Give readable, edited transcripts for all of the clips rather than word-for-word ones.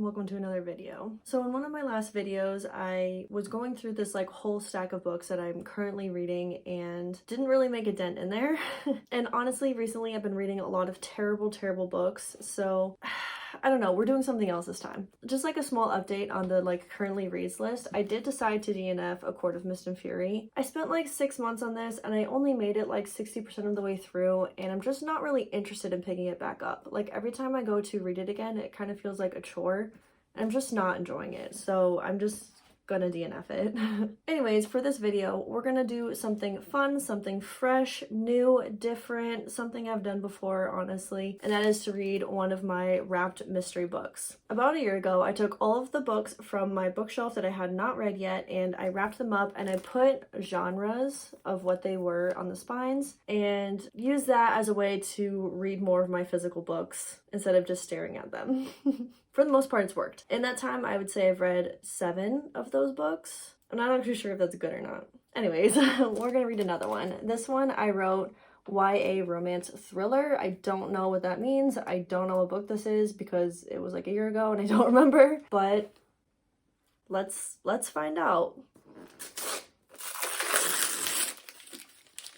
welcome to another video. So in one of my last videos, I was going through this like whole stack of books that I'm currently reading and didn't really make a dent in there. And honestly, recently I've been reading a lot of terrible books, so I don't know, we're doing something else this time. Just like a small update on the like currently reads list, I did decide to DNF A Court of Mist and Fury. I spent like 6 months on this and I only made it like 60% of the way through, and I'm just not really interested in picking it back up. Like every time I go to read it again, it kind of feels like a chore. I'm just not enjoying it, so I'm just gonna DNF it. Anyways, for this video, we're gonna do something fun, something fresh, new, different, something I've done before, honestly, and that is to read one of my wrapped mystery books. About a year ago, I took all of the books from my bookshelf that I had not read yet, and I wrapped them up and I put genres of what they were on the spines and used that as a way to read more of my physical books instead of just staring at them. For the most part, it's worked. In that time, I would say I've read 7 of those books. I'm not actually sure if that's good or not. Anyways, we're gonna read another one. This one I wrote YA romance thriller. I don't know what that means. I don't know what book this is because it was like a year ago and I don't remember, but let's find out.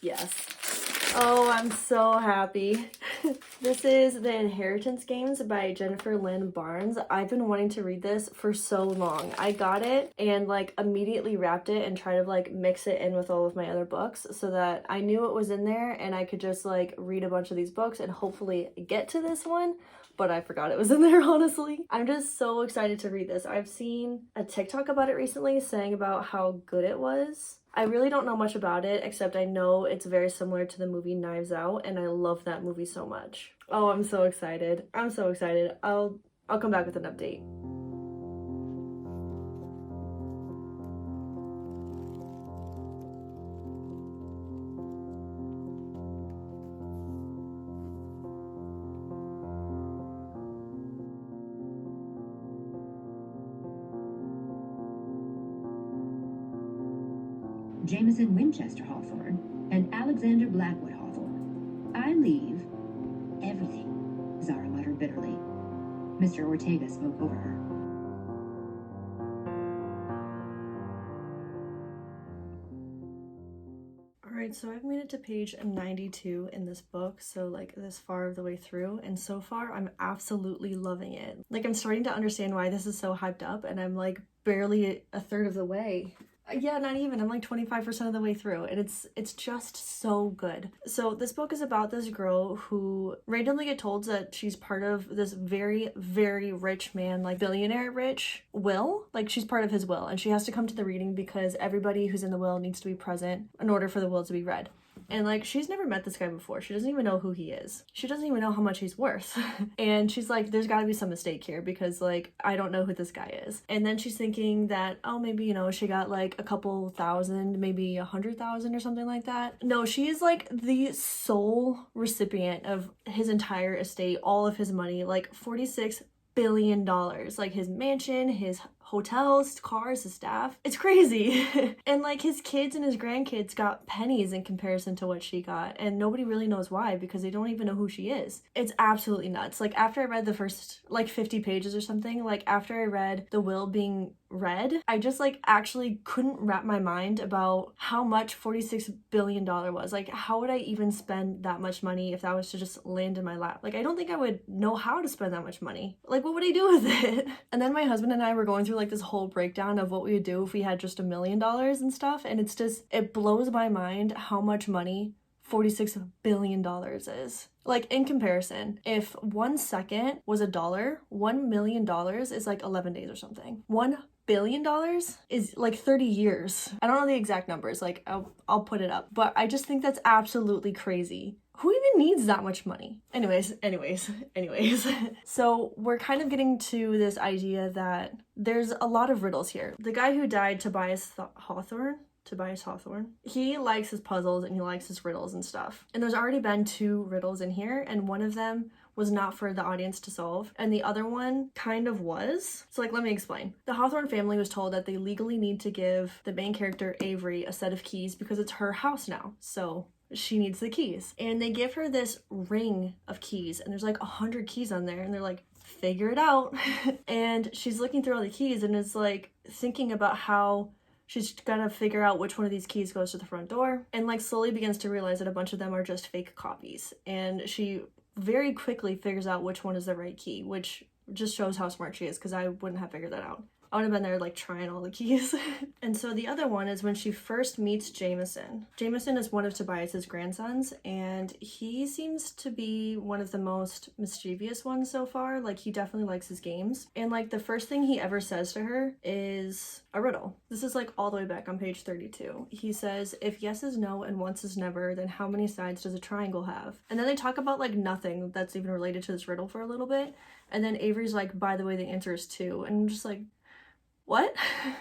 Yes. Oh, I'm so happy. This is The Inheritance Games by Jennifer Lynn Barnes. I've been wanting to read this for so long. I got it and like immediately wrapped it and tried to like mix it in with all of my other books so that I knew it was in there and I could just like read a bunch of these books and hopefully get to this one. But I forgot it was in there, honestly. I'm just so excited to read this. I've seen a TikTok about it recently saying about how good it was. I really don't know much about it, except I know it's very similar to the movie Knives Out, and I love that movie so much. Oh, I'm so excited. I'm so excited. I'll come back with an update. Jameson Winchester Hawthorne, and Alexander Blackwood Hawthorne. I leave everything, Zara muttered bitterly. Mr. Ortega spoke over her. Alright, so I've made it to page 92 in this book, so like this far of the way through, and so far I'm absolutely loving it. Like I'm starting to understand why this is so hyped up, and I'm like barely a third of the way. Yeah, not even. I'm like 25% of the way through, and it's just so good. So this book is about this girl who randomly get told that she's part of this very rich man, like billionaire rich will. Like she's part of his will, and she has to come to the reading because everybody who's in the will needs to be present in order for the will to be read. And like she's never met this guy before. She doesn't even know who he is. She doesn't even know how much he's worth. And she's like, there's got to be some mistake here because like I don't know who this guy is. And then she's thinking that, oh, maybe, you know, she got like a couple thousand, maybe 100,000 or something like that. No, she is like the sole recipient of his entire estate, all of his money, like $46 billion, like his mansion, his hotels, cars, his staff. It's crazy. And like his kids and his grandkids got pennies in comparison to what she got, and nobody really knows why because they don't even know who she is. It's absolutely nuts. Like after I read the first like 50 pages or something, like after I read the will being read, I just like actually couldn't wrap my mind about how much $46 billion was. Like how would I even spend that much money if that was to just land in my lap? Like I don't think I would know how to spend that much money. Like what would I do with it? And then my husband and I were going through like this whole breakdown of what we would do if we had just $1 million and stuff, and it's just, it blows my mind how much money $46 billion is. Like in comparison, if 1 second was $1, $1 million is like 11 days or something. $1 billion is like 30 years. I don't know the exact numbers, like I'll put it up, but I just think that's absolutely crazy. Who even needs that much money? Anyways. So we're kind of getting to this idea that there's a lot of riddles here. The guy who died, Tobias Hawthorne, he likes his puzzles and he likes his riddles and stuff. And there's already been 2 riddles in here, and one of them was not for the audience to solve, and the other one kind of was. So like, let me explain. The Hawthorne family was told that they legally need to give the main character Avery a set of keys because it's her house now. So she needs the keys. And they give her this ring of keys, and there's like 100 keys on there, and they're like figure it out. And she's looking through all the keys and is like thinking about how she's gonna figure out which one of these keys goes to the front door, and like slowly begins to realize that a bunch of them are just fake copies. And she very quickly figures out which one is the right key, which just shows how smart she is, because I wouldn't have figured that out. I would have been there like trying all the keys. And so the other one is when she first meets Jameson. Jameson is one of Tobias's grandsons, and he seems to be one of the most mischievous ones so far. Like, he definitely likes his games. And like the first thing he ever says to her is a riddle. This is like all the way back on page 32. He says, if yes is no and once is never, then how many sides does a triangle have? And then they talk about like nothing that's even related to this riddle for a little bit. And then Avery's like, by the way, the answer is 2. And I'm just like, what?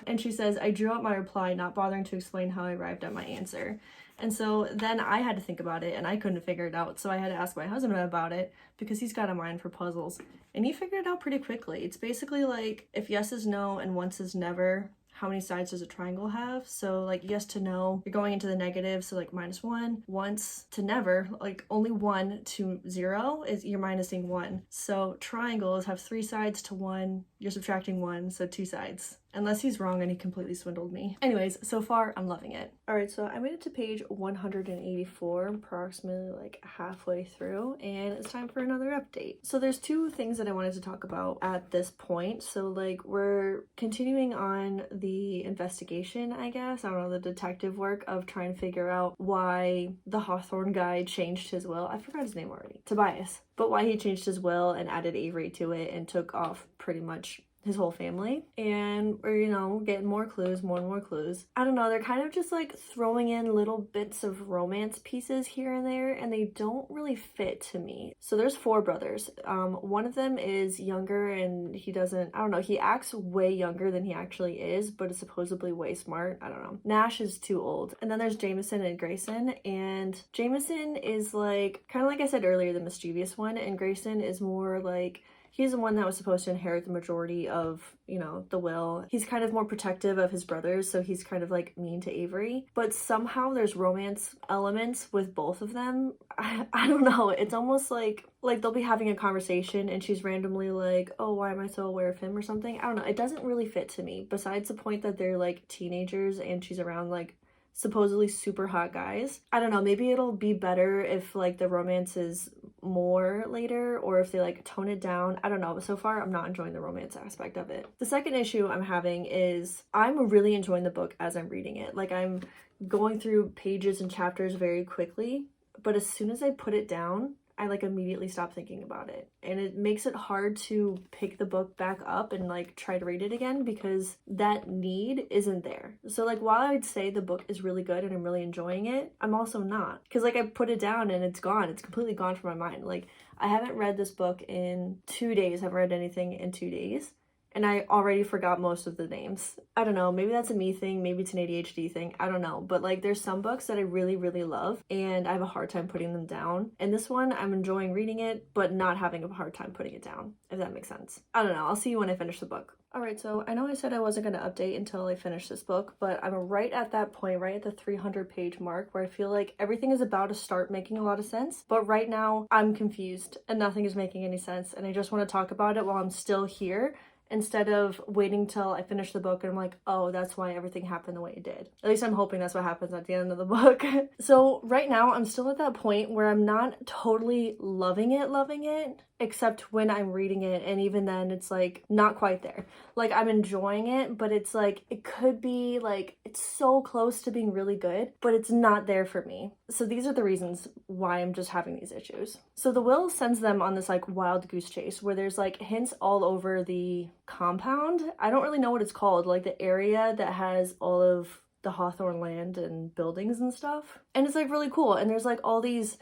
And she says, I drew out my reply, not bothering to explain how I arrived at my answer. And so then I had to think about it, and I couldn't figure it out. So I had to ask my husband about it, because he's got a mind for puzzles. And he figured it out pretty quickly. It's basically like, if yes is no and once is never, how many sides does a triangle have? So like yes to no, you're going into the negative, so like -1. Once to never, like only 1 to 0 is you're minusing 1. So triangles have 3 sides to 1, you're subtracting 1, so 2 sides. Unless he's wrong and he completely swindled me. Anyways, so far I'm loving it. Alright, so I made it to page 184, approximately like halfway through, and it's time for another update. So there's 2 things that I wanted to talk about at this point. So like we're continuing on the investigation, I guess. I don't know, the detective work of trying to figure out why the Hawthorne guy changed his will. I forgot his name already. Tobias. But why he changed his will and added Avery to it and took off pretty much his whole family. And we're, you know, getting more clues, more and more clues. I don't know, they're kind of just like throwing in little bits of romance pieces here and there, and they don't really fit to me. So there's 4 brothers. One of them is younger, and he doesn't, I don't know, he acts way younger than he actually is, but is supposedly way smart. I don't know. Nash is too old. And then there's Jameson and Grayson, and Jameson is like, kind of like I said earlier, the mischievous one, and Grayson is more like, he's the one that was supposed to inherit the majority of, you know, the will. He's kind of more protective of his brothers, so he's kind of like mean to Avery. But somehow there's romance elements with both of them. I don't know. It's almost like they'll be having a conversation and she's randomly like, oh, why am I so aware of him or something? I don't know. It doesn't really fit to me. Besides the point that they're like teenagers and she's around like supposedly super hot guys. I don't know, maybe it'll be better if like the romance is more later, or if they like tone it down. I don't know, but so far I'm not enjoying the romance aspect of it. The second issue I'm having is I'm really enjoying the book as I'm reading it. Like, I'm going through pages and chapters very quickly, but as soon as I put it down, I like immediately stop thinking about it, and it makes it hard to pick the book back up and like try to read it again, because that need isn't there. So like, while I'd say the book is really good and I'm really enjoying it, I'm also not, because like I put it down and it's gone. It's completely gone from my mind. Like, I haven't read this book in 2 days. I haven't read anything in 2 days. And I already forgot most of the names. I don't know, maybe that's a me thing, maybe it's an ADHD thing, I don't know. But like, there's some books that I really, really love, and I have a hard time putting them down. And this one, I'm enjoying reading it, but not having a hard time putting it down, if that makes sense. I don't know, I'll see you when I finish the book. Alright, so I know I said I wasn't going to update until I finish this book, but I'm right at that point, right at the 300-page mark, where I feel like everything is about to start making a lot of sense. But right now, I'm confused, and nothing is making any sense, and I just want to talk about it while I'm still here, instead of waiting till I finish the book and I'm like, oh, that's why everything happened the way it did. At least I'm hoping that's what happens at the end of the book. So right now I'm still at that point where I'm not totally loving it, except when I'm reading it, and even then it's like not quite there. Like, I'm enjoying it, but it's like, it could be like, it's so close to being really good, but it's not there for me. So these are the reasons why I'm just having these issues. So the will sends them on this like wild goose chase where there's like hints all over the compound. I don't really know what it's called, like the area that has all of the Hawthorne land and buildings and stuff. And it's like really cool. And there's like all these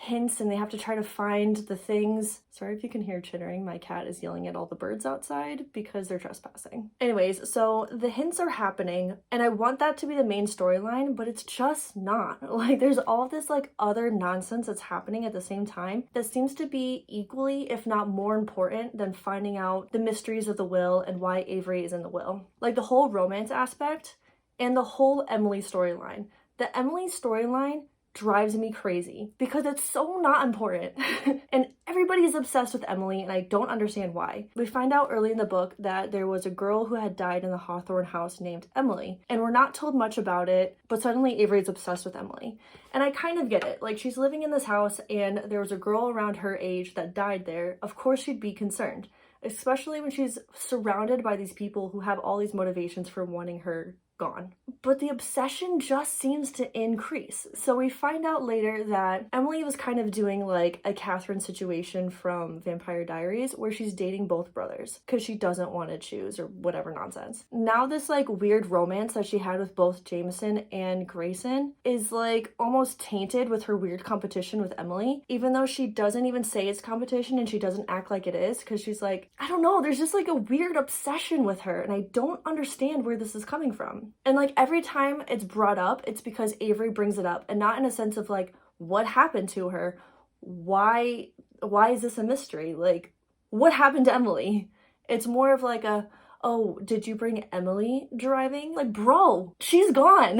hints, and they have to try to find the things. Sorry if you can hear chittering. My cat is yelling at all the birds outside because they're trespassing. Anyways, so the hints are happening, and I want that to be the main storyline, but it's just not. Like, there's all this like other nonsense that's happening at the same time that seems to be equally, if not more important than finding out the mysteries of the will and why Avery is in the will. Like, the whole romance aspect and the whole Emily storyline. The Emily storyline drives me crazy because it's so not important. And everybody's obsessed with Emily, and I don't understand why. We find out early in the book that there was a girl who had died in the Hawthorne house named Emily, and we're not told much about it, but suddenly Avery's obsessed with Emily. And I kind of get it. Like, she's living in this house and there was a girl around her age that died there. Of course she'd be concerned, especially when she's surrounded by these people who have all these motivations for wanting her gone. But the obsession just seems to increase. So we find out later that Emily was kind of doing like a Catherine situation from Vampire Diaries where she's dating both brothers because she doesn't want to choose or whatever nonsense. Now this like weird romance that she had with both Jameson and Grayson is like almost tainted with her weird competition with Emily, even though she doesn't even say it's competition and she doesn't act like it is because she's like, I don't know, there's just like a weird obsession with her and I don't understand where this is coming from. And like every time it's brought up, it's because Avery brings it up, and not in a sense of like, what happened to her? Why is this a mystery? Like, what happened to Emily? It's more of like a, oh, did you bring Emily driving? Like, bro, she's gone.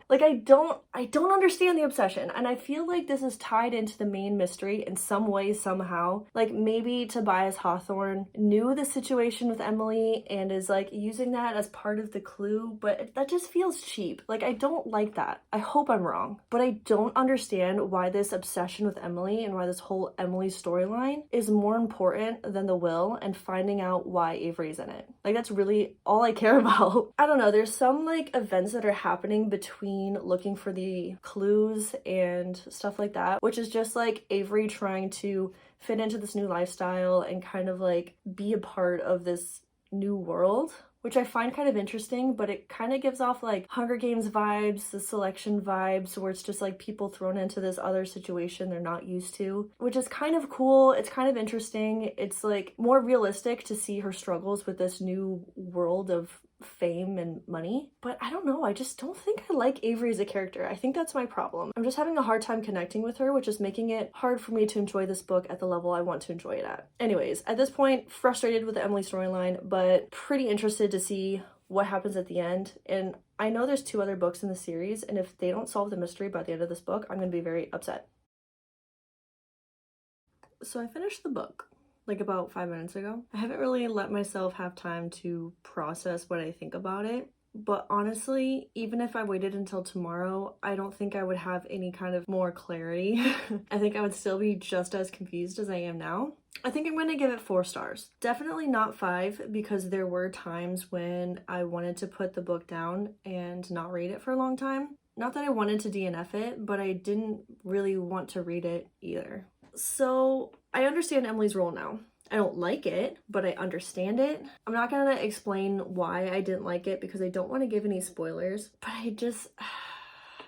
Like, I don't understand the obsession. And I feel like this is tied into the main mystery in some way, somehow. Like, maybe Tobias Hawthorne knew the situation with Emily and is like using that as part of the clue, but that just feels cheap. Like, I don't like that. I hope I'm wrong, but I don't understand why this obsession with Emily and why this whole Emily storyline is more important than the will and finding out why Avery's in it. Like, that's really all I care about. I don't know, there's some like events that are happening between looking for the clues and stuff like that, which is just like Avery trying to fit into this new lifestyle and kind of like be a part of this new world, which I find kind of interesting, but it kind of gives off like Hunger Games vibes, the Selection vibes, where it's just like people thrown into this other situation they're not used to, which is kind of cool. It's kind of interesting. It's like more realistic to see her struggles with this new world of fame and money. But I don't know, I just don't think I like Avery as a character. I think that's my problem. I'm just having a hard time connecting with her, which is making it hard for me to enjoy this book at the level I want to enjoy it at. Anyways, at this point, frustrated with the Emily storyline, but pretty interested to see what happens at the end. And I know there's 2 other books in the series, and if they don't solve the mystery by the end of this book, I'm gonna be very upset. So I finished the book like about 5 minutes ago. I haven't really let myself have time to process what I think about it. But honestly, even if I waited until tomorrow, I don't think I would have any kind of more clarity. I think I would still be just as confused as I am now. I think I'm going to give it 4 stars. Definitely not 5, because there were times when I wanted to put the book down and not read it for a long time. Not that I wanted to DNF it, but I didn't really want to read it either. So I understand Emily's role now. I don't like it, but I understand it. I'm not gonna explain why I didn't like it because I don't want to give any spoilers, but I just,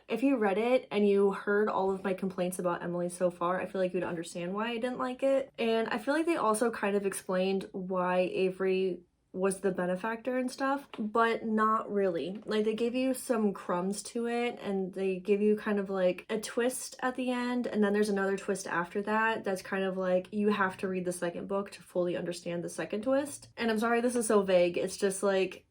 if you read it and you heard all of my complaints about Emily so far, I feel like you'd understand why I didn't like it. And I feel like they also kind of explained why Avery was the benefactor and stuff, but not really. Like, they gave you some crumbs to it, and they give you kind of like a twist at the end, and then there's another twist after that that's kind of like you have to read the second book to fully understand the second twist. And I'm sorry this is so vague, it's just like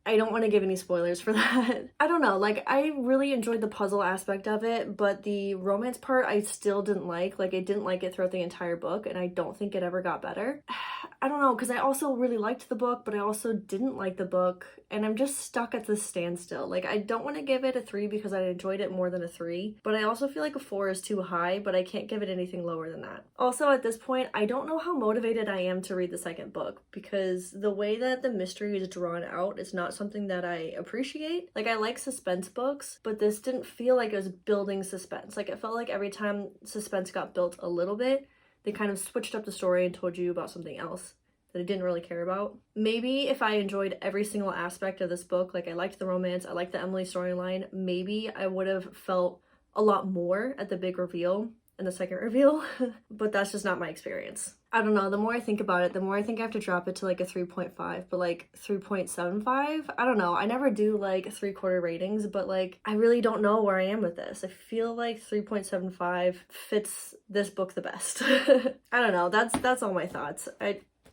I don't want to give any spoilers for that. I don't know, like, I really enjoyed the puzzle aspect of it, but the romance part I still didn't like. Like, I didn't like it throughout the entire book, and I don't think it ever got better. I don't know, because I also really liked the book, but I also didn't like the book, and I'm just stuck at this standstill. Like, I don't want to give it a 3 because I enjoyed it more than a 3, but I also feel like a 4 is too high, but I can't give it anything lower than that. Also, at this point, I don't know how motivated I am to read the second book, because the way that the mystery is drawn out is not something that I appreciate. Like, I like suspense books, but this didn't feel like it was building suspense. Like, it felt like every time suspense got built a little bit, they kind of switched up the story and told you about something else that I didn't really care about. Maybe if I enjoyed every single aspect of this book, like I liked the romance, I liked the Emily storyline, maybe I would have felt a lot more at the big reveal and the second reveal, but that's just not my experience. I don't know, the more I think about it, the more I think I have to drop it to like a 3.5, but like 3.75? I don't know, I never do like 3/4 ratings, but like I really don't know where I am with this. I feel like 3.75 fits this book the best. I don't know, that's all my thoughts.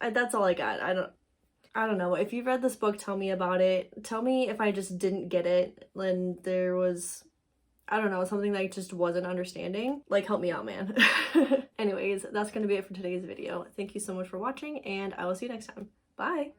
That's all I got. I don't know. If you've read this book, tell me about it. Tell me if I just didn't get it, and there was I don't know, something that I just wasn't understanding. Like, help me out, man. Anyways, that's gonna be it for today's video. Thank you so much for watching, and I will see you next time. Bye.